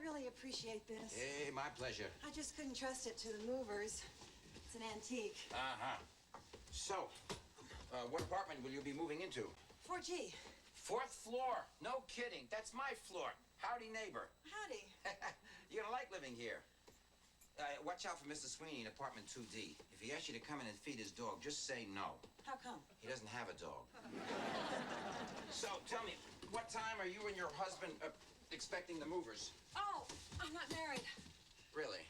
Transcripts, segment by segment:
really appreciate this. Hey, my pleasure. I just couldn't trust it to the movers. It's an antique. Uh-huh. So, what apartment will you be moving into? 4G. 4th floor. No kidding. That's my floor. Howdy, neighbor. Howdy. You're gonna like living here. Watch out for Mr. Sweeney in apartment 2D. If he asks you to come in and feed his dog, just say no. How come? He doesn't have a dog. So, tell me, what time are you and your husband expecting the movers? Oh, I'm not married. Really?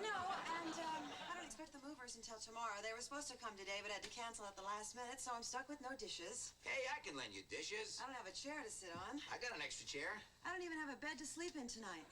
No, and I don't expect the movers until tomorrow. They were supposed to come today, but had to cancel at the last minute, so I'm stuck with no dishes. Hey, I can lend you dishes. I don't have a chair to sit on. I got an extra chair. I don't even have a bed to sleep in tonight.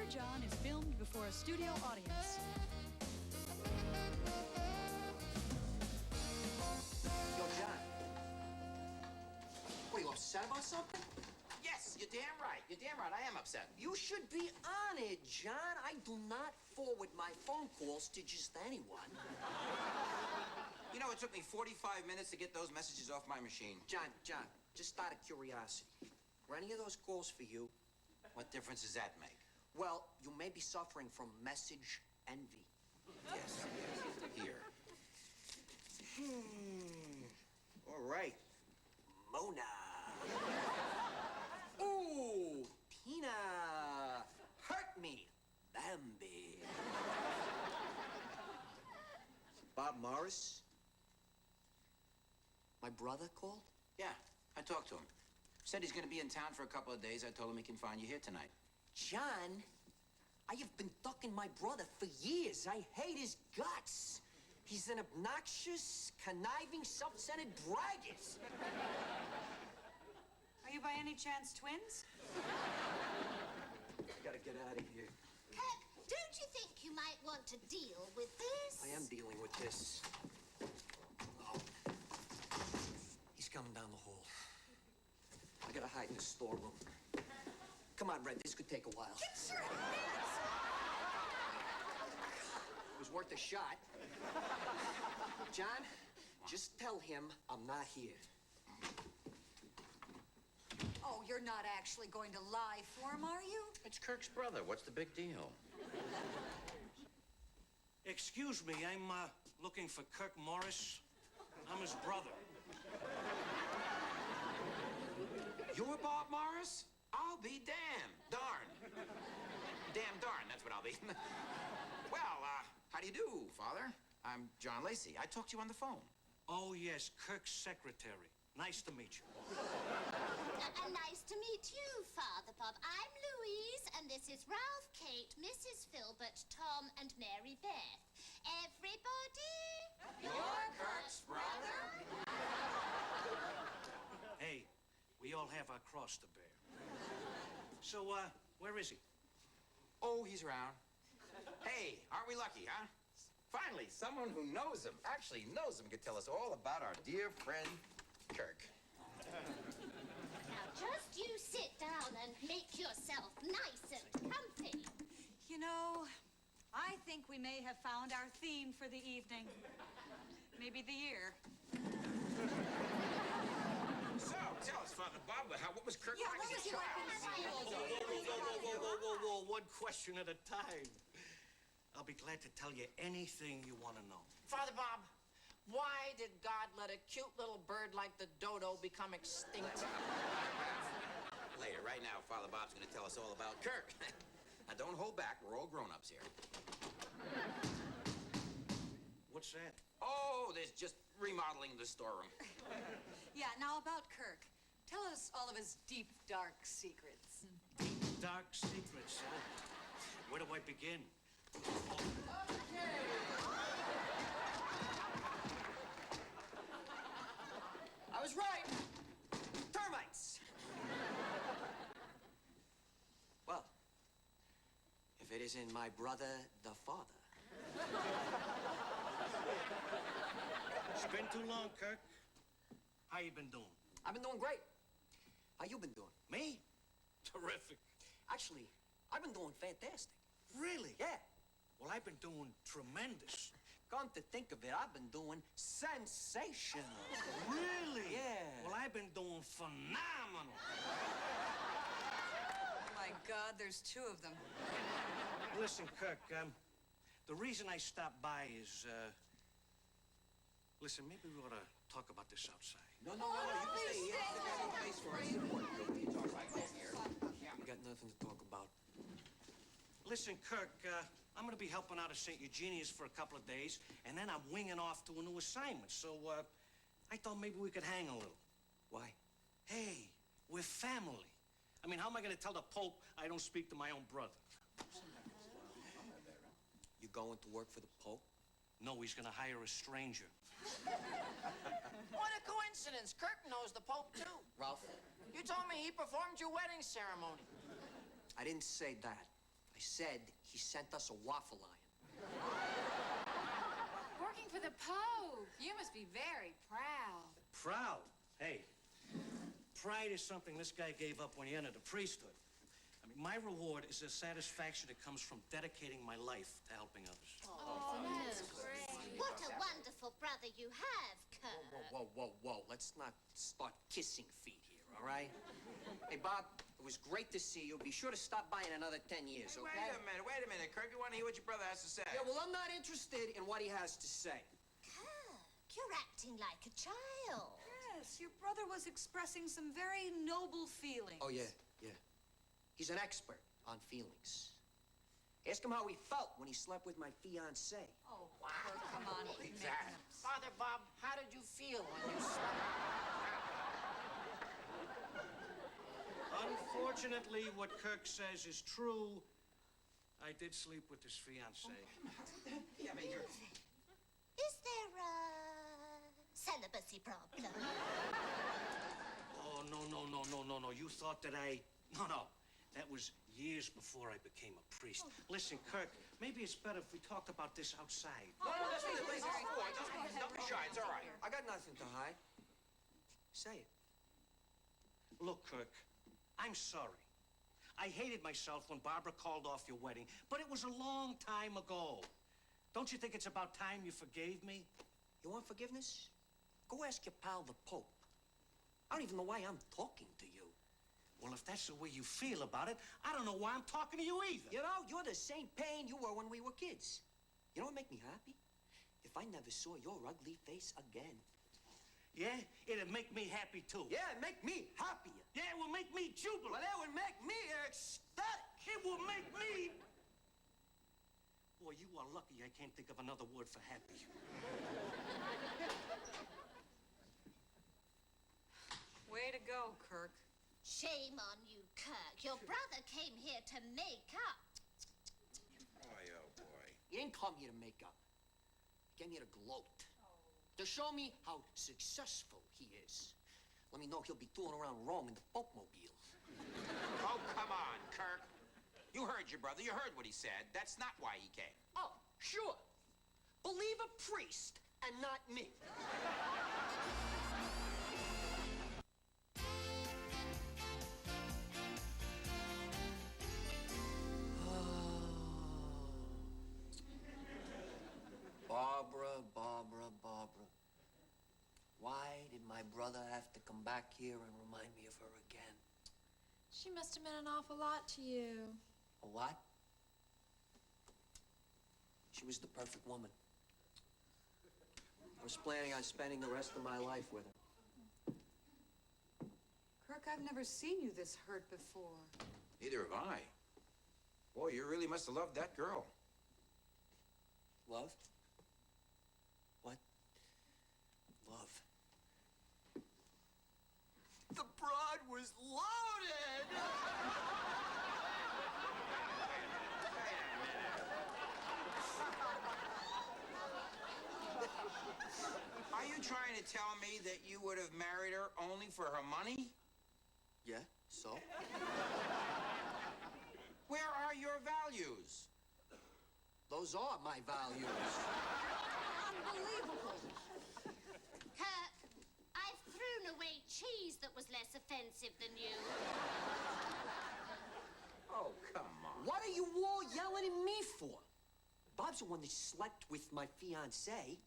John is filmed before a studio audience. Yo, John. What, are you upset about something? Yes, you're damn right. You're damn right. I am upset. You should be on it, John. I do not forward my phone calls to just anyone. You know, it took me 45 minutes to get those messages off my machine. John, just out of curiosity. Were any of those calls for you? What difference does that make? Well, you may be suffering from message envy. Yes. Here. All right. Mona. Ooh, Tina. Hurt me. Bambi. Bob Morris. My brother called? Yeah, I talked to him. Said he's gonna be in town for a couple of days. I told him he can find you here tonight. John, I have been ducking my brother for years. I hate his guts. He's an obnoxious, conniving, self-centered braggart. Are you by any chance twins? I gotta get out of here. Kirk, don't you think you might want to deal with this? I am dealing with this. Oh. He's coming down the hall. I gotta hide in the storeroom. Come on, Red, this could take a while. Get your hands! It was worth a shot. John, just tell him I'm not here. Oh, you're not actually going to lie for him, are you? It's Kirk's brother. What's the big deal? Excuse me, I'm looking for Kirk Morris. I'm his brother. You're Bob Morris? I'll be damned. Darn. Damn darn, that's what I'll be. Well, how do you do, Father? I'm John Lacey. I talked to you on the phone. Oh, yes, Kirk's secretary. Nice to meet you. Nice to meet you, Father Bob. I'm Louise, and this is Ralph, Kate, Mrs. Philbert, Tom, and Mary Beth. Everybody? You're Kirk's brother? Hey, we all have our cross to bear. So, where is he? Oh, he's around. Hey, aren't we lucky, huh? Finally, someone who knows him, actually knows him, could tell us all about our dear friend, Kirk. Now, just you sit down and make yourself nice and comfy. You know, I think we may have found our theme for the evening. Maybe the year. So, tell us, Father Bob, what was Kirk Yeah, like what as a was he child? Whoa, one question at a time. I'll be glad to tell you anything you want to know. Father Bob, why did God let a cute little bird like the dodo become extinct? Later, right now, Father Bob's going to tell us all about Kirk. Now, don't hold hold back. We're all grown-ups here. What's that? Oh, there's just remodeling the storeroom. Yeah, now about Kirk. Tell us all of his deep, dark secrets. Dark secrets, huh? Where do I begin? I was right. Termites. Well, if it isn't my brother, the father. It's been too long, Kirk. How you been doing? I've been doing great. How you been doing? Me? Terrific. Actually, I've been doing fantastic. Really? Yeah. Well, I've been doing tremendous. Come to think of it, I've been doing sensational. Really? Yeah. Well, I've been doing phenomenal. Oh, my God, there's two of them. Listen, Kirk, the reason I stopped by is, listen, maybe we ought to talk about this outside. No. You can stay here. I got no place for us. You talk like this here. We got nothing to talk about. Listen, Kirk, I'm gonna be helping out at St. Eugenia's for a couple of days, and then I'm winging off to a new assignment. So, I thought maybe we could hang a little. Why? Hey, we're family. I mean, how am I gonna tell the Pope I don't speak to my own brother? You going to work for the Pope? No, he's gonna hire a stranger. What a coincidence. Kirk knows the Pope, too. Ralph, You told me he performed your wedding ceremony. I didn't say that. I said he sent us a waffle iron. Working for the Pope. You must be very proud. Proud? Hey, pride is something this guy gave up when he entered the priesthood. I mean, my reward is the satisfaction that comes from dedicating my life to helping others. That's great. What a wonderful brother you have, Kirk. Whoa. Let's not start kissing feet here, all right? Hey, Bob, it was great to see you. Be sure to stop by in another 10 years, Hey, okay? wait a minute, Kirk. You want to hear what your brother has to say? Yeah, well, I'm not interested in what he has to say. Kirk, you're acting like a child. Yes, your brother was expressing some very noble feelings. Oh, yeah. He's an expert on feelings. Ask him how he felt when he slept with my fiancée. Oh, wow. Come on. Believe make that. him upset. Father Bob, how did you feel when you slept? Unfortunately, what Kirk says is true. I did sleep with his fiancée. Yeah, I mean, you're... Is there a celibacy problem? Oh, no. You thought that I... No. That was years before I became a priest. Listen, Kirk, maybe it's better if we talked about this outside. No, that's what the place is for. Don't be shy. It's all right. I got nothing to hide. Say it. Look, Kirk, I'm sorry. I hated myself when Barbara called off your wedding, but it was a long time ago. Don't you think it's about time you forgave me? You want forgiveness? Go ask your pal, the Pope. I don't even know why I'm talking to you. Well, if that's the way you feel about it, I don't know why I'm talking to you either. You know, you're the same pain you were when we were kids. You know what make me happy? If I never saw your ugly face again. Yeah? It'd make me happy, too. Yeah, make me happier. Yeah, it will make me jubilant. Well, that would make me ecstatic. It will make me... Boy, you are lucky I can't think of another word for happy. Way to go, Kirk. Shame on you, Kirk. Your brother came here to make up. Boy, oh, boy. He didn't come here to make up. He came here to gloat. To show me how successful he is. Let me know he'll be touring around Rome in the Pope-mobile. Oh, come on, Kirk. You heard your brother. You heard what he said. That's not why he came. Oh, sure. Believe a priest and not me. Barbara. Why did my brother have to come back here and remind me of her again? She must have meant an awful lot to you. A what? She was the perfect woman. I was planning on spending the rest of my life with her. Kirk, I've never seen you this hurt before. Neither have I. Boy, you really must have loved that girl. Love? What? Love. The broad was loaded! Are you trying to tell me that you would have married her only for her money? Yeah, so? Where are your values? Those are my values. Unbelievable. Kirk, I've thrown away cheese that was less offensive than you. Oh, come on. What are you all yelling at me for? Bob's the one that slept with my fiancée,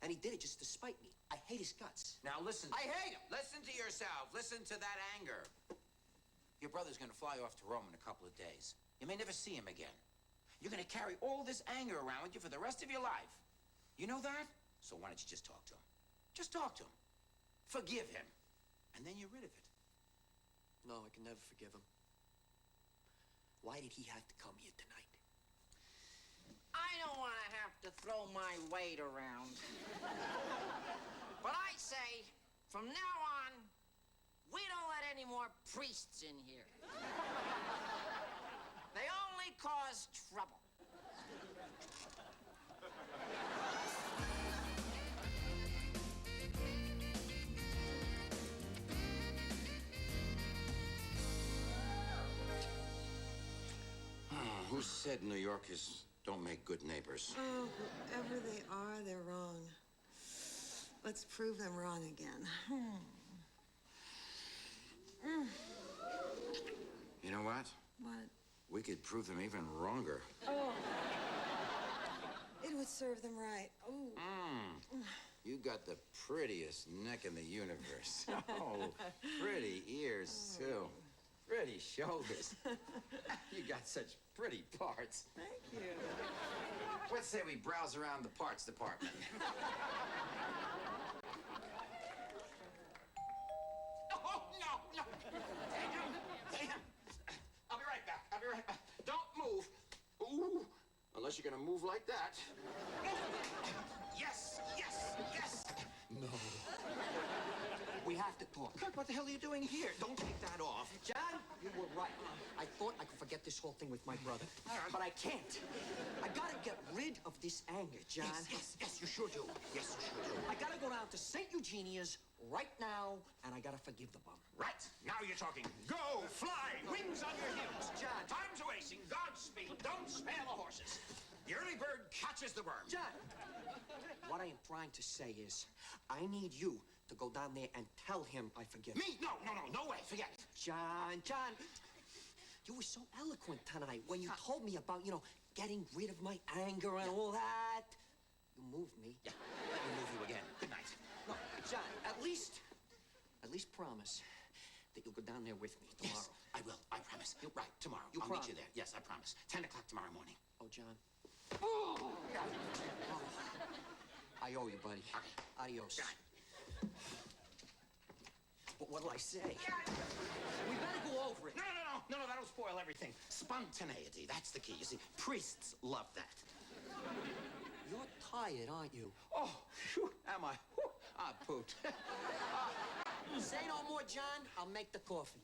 and he did it just to spite me. I hate his guts. Now listen. I hate him! Listen to yourself. Listen to that anger. Your brother's gonna fly off to Rome in a couple of days. You may never see him again. You're gonna carry all this anger around with you for the rest of your life. You know that? So why don't you just talk to him? Just talk to him. Forgive him. And then you're rid of it. No, I can never forgive him. Why did he have to come here tonight? I don't want to have to throw my weight around. But I say, from now on, we don't let any more priests in here. They only cause trouble. Who said New Yorkers don't make good neighbors? Oh, whoever they are, they're wrong. Let's prove them wrong again. You know what? What? We could prove them even wronger. Oh. It would serve them right. Oh. You got the prettiest neck in the universe. Oh, pretty ears, too. Pretty shoulders. You got such pretty parts. Thank you. Let's say we browse around the parts department. Oh, no. Damn. I'll be right back. Don't move. Ooh, unless you're gonna move like that. Yes. No. We have to talk. Kirk, what the hell are you doing here? Don't take that off. John, you were right. I thought I could forget this whole thing with my brother. But I can't. I gotta get rid of this anger, John. Yes, you sure do. Yes, you sure do. I gotta go down to St. Eugenia's right now, and I gotta forgive the bum. Right, now you're talking. Go, fly, wings on your heels. John. Time's a-wasting, Godspeed, don't spare the horses. The early bird catches the worm. John, what I am trying to say is, I need you to go down there and tell him I forgive him. Me? No way, forget it. John, you were so eloquent tonight when you told me about, getting rid of my anger and all that. You moved me. Yeah, we'll move you again. Good night. No, John, at least promise that you'll go down there with me tomorrow. Yes, I will, I promise. Right, tomorrow. I'll meet you there. Yes, I promise. 10 o'clock tomorrow morning. Oh, John. Oh. I owe you, buddy. Adios. But what'll I say? We better go over it. No, that'll spoil everything. Spontaneity, that's the key. You see, priests love that. You're tired, aren't you? Oh, phew, am I? Whew, I pooped. Say no more, John. I'll make the coffee.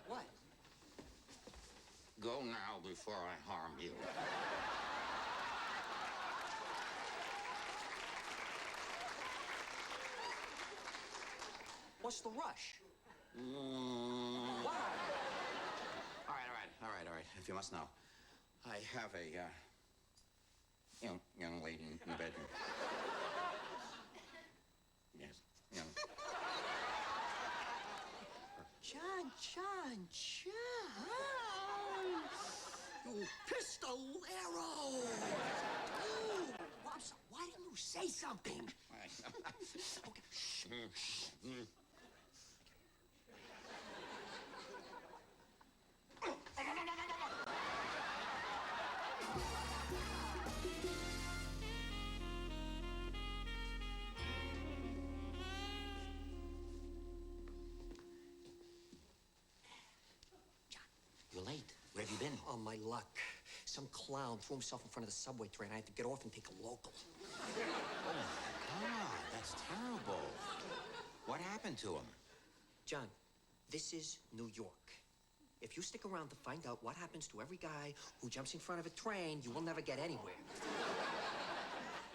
What? Go now before I harm you. What's the rush? What? All right. If you must know, I have a, young lady in the bedroom. Yes, young. John! You pistolero! Oh, Robson, why didn't you say something? Okay, shh. You're late. in? Oh, my luck. Some clown threw himself in front of the subway train. I had to get off and take a local. Oh, my God, that's terrible. What happened to him? John, this is New York. If you stick around to find out what happens to every guy who jumps in front of a train, you will never get anywhere.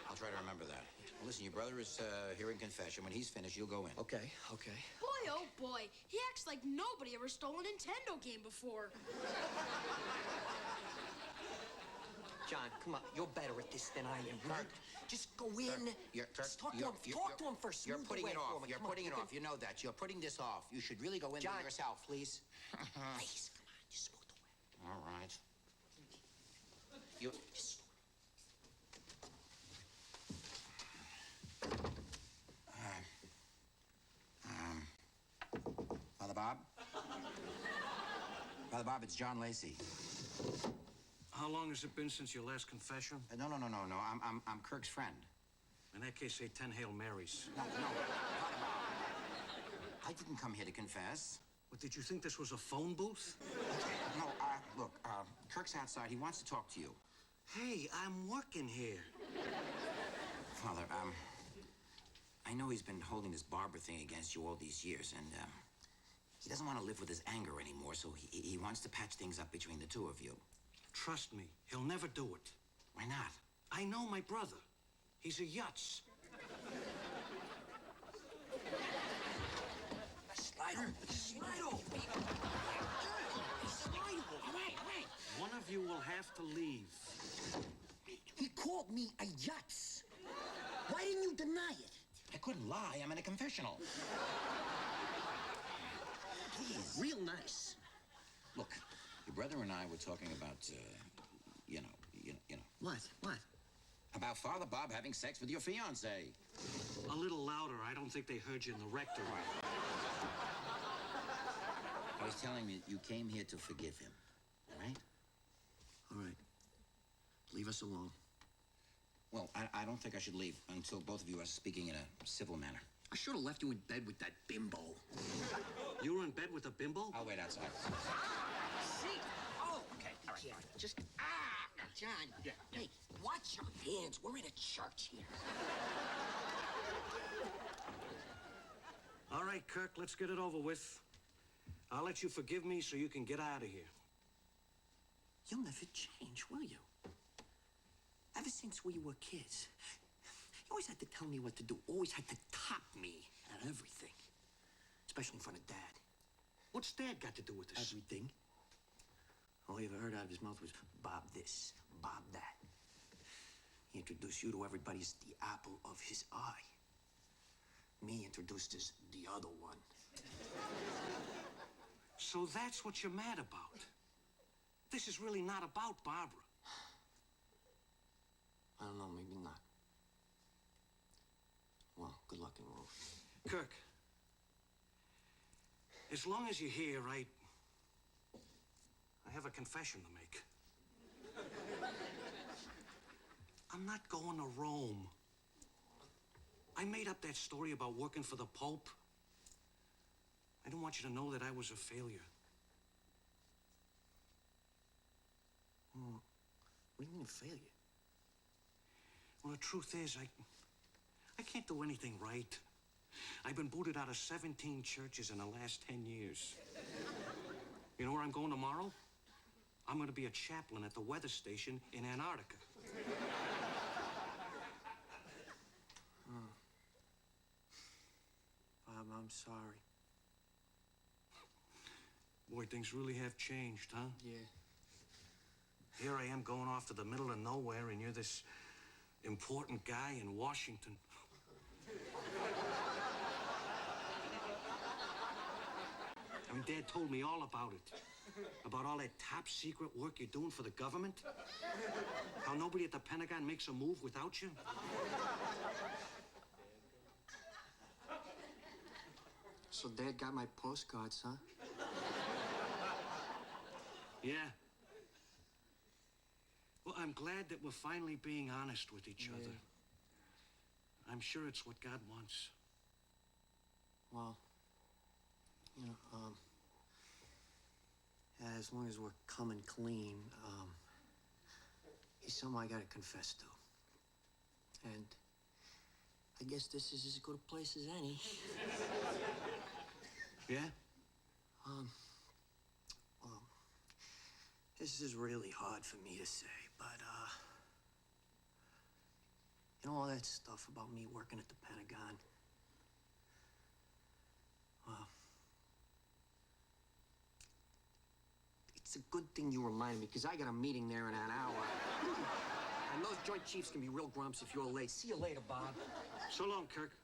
I'll try to remember that. Listen, your brother is hearing confession. When he's finished, you'll go in. Okay, okay. Boy, oh boy, he acts like nobody ever stole a Nintendo game before. John, come on. You're better at this than I am, right? Just go in. Just talk to him. Talk to him first. You're Smooth putting the way it off. for me. You're Come on, putting it you off. You know that. You're putting this off. You should really go in John, there yourself. please. Please, come on. Just smooth the way. All right. You... Just... Father Bob? Father Bob, it's John Lacey. How long has it been since your last confession? No. I'm Kirk's friend. In that case, say 10 Hail Marys. No. Father Bob. I didn't come here to confess. What, did you think this was a phone booth? No, look, Kirk's outside. He wants to talk to you. Hey, I'm working here. Father, I know he's been holding this Barbara thing against you all these years, and, he doesn't want to live with his anger anymore, so he wants to patch things up between the two of you. Trust me, he'll never do it. Why not? I know my brother. He's a yutz. Slide. One of you will have to leave. He called me a yutz. Why didn't you deny it? I couldn't lie. I'm in a confessional. Please. Real nice. Look, your brother and I were talking about, you know. What? About Father Bob having sex with your fiancée. A little louder. I don't think they heard you in the rectory. I was telling me you came here to forgive him, right? All right. Leave us alone. Well, I don't think I should leave until both of you are speaking in a civil manner. I should have left you in bed with that bimbo. You were in bed with a bimbo? I'll wait outside. See? Oh, okay. All right. Just... John. Yeah. Hey, watch your hands. We're in a church here. All right, Kirk, let's get it over with. I'll let you forgive me so you can get out of here. You'll never change, will you? Ever since we were kids, you always had to tell me what to do. Always had to top me at everything. Especially in front of Dad. What's Dad got to do with this? Everything. All you ever heard out of his mouth was Bob this, Bob that. He introduced you to everybody as the apple of his eye. Me introduced as the other one. So that's what you're mad about. This is really not about Barbara. I don't know, maybe not. Well, good luck in Rome. Kirk, as long as you're here, I have a confession to make. I'm not going to Rome. I made up that story about working for the Pope. I didn't want you to know that I was a failure. What do you mean a failure? Well, the truth is, I can't do anything right. I've been booted out of 17 churches in the last 10 years. You know where I'm going tomorrow? I'm going to be a chaplain at the weather station in Antarctica. Bob, I'm sorry. Boy, things really have changed, huh? Yeah. Here I am going off to the middle of nowhere, and you're this important guy in Washington. I mean, Dad told me all about it. About all that top secret work you're doing for the government. How nobody at the Pentagon makes a move without you. So Dad got my postcards, huh? Yeah. Well, I'm glad that we're finally being honest with each other. I'm sure it's what God wants. Well, you know, As long as we're coming clean, he's something I gotta confess to. And I guess this is as good a place as any. Yeah? Well, this is really hard for me to say, but, you know all that stuff about me working at the Pentagon? Well, it's a good thing you reminded me, because I got a meeting there in an hour. And those Joint Chiefs can be real grumps if you're late. See you later, Bob. So long, Kirk.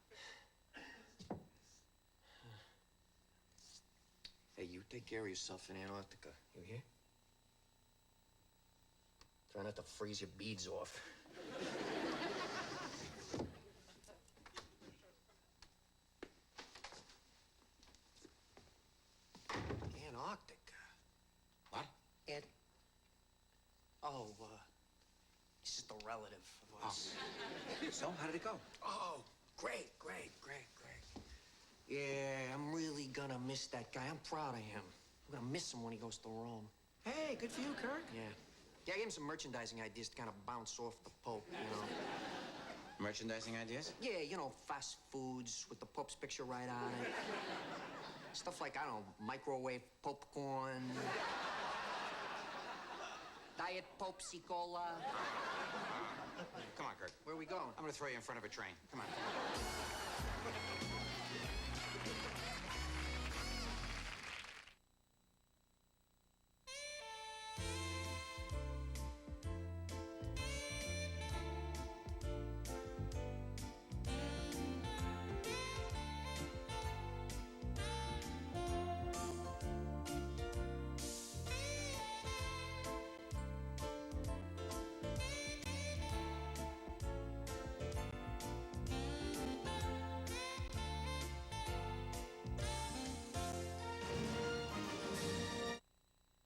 Hey, you take care of yourself in Antarctica. You hear? Try not to freeze your beads off. Antarctica? What? Oh, he's just a relative of us. So, how did it go? Oh, great. Yeah, I'm really gonna miss that guy. I'm proud of him. I'm gonna miss him when he goes to Rome. Hey, good for you, Kirk. Yeah. Yeah, I gave him some merchandising ideas to kind of bounce off the Pope, you know. Merchandising ideas? Yeah, you know, fast foods with the Pope's picture right on it. Stuff like, I don't know, microwave popcorn. Diet Popesy Cola. Come on, Kirk. Where are we going? I'm gonna throw you in front of a train. Come on.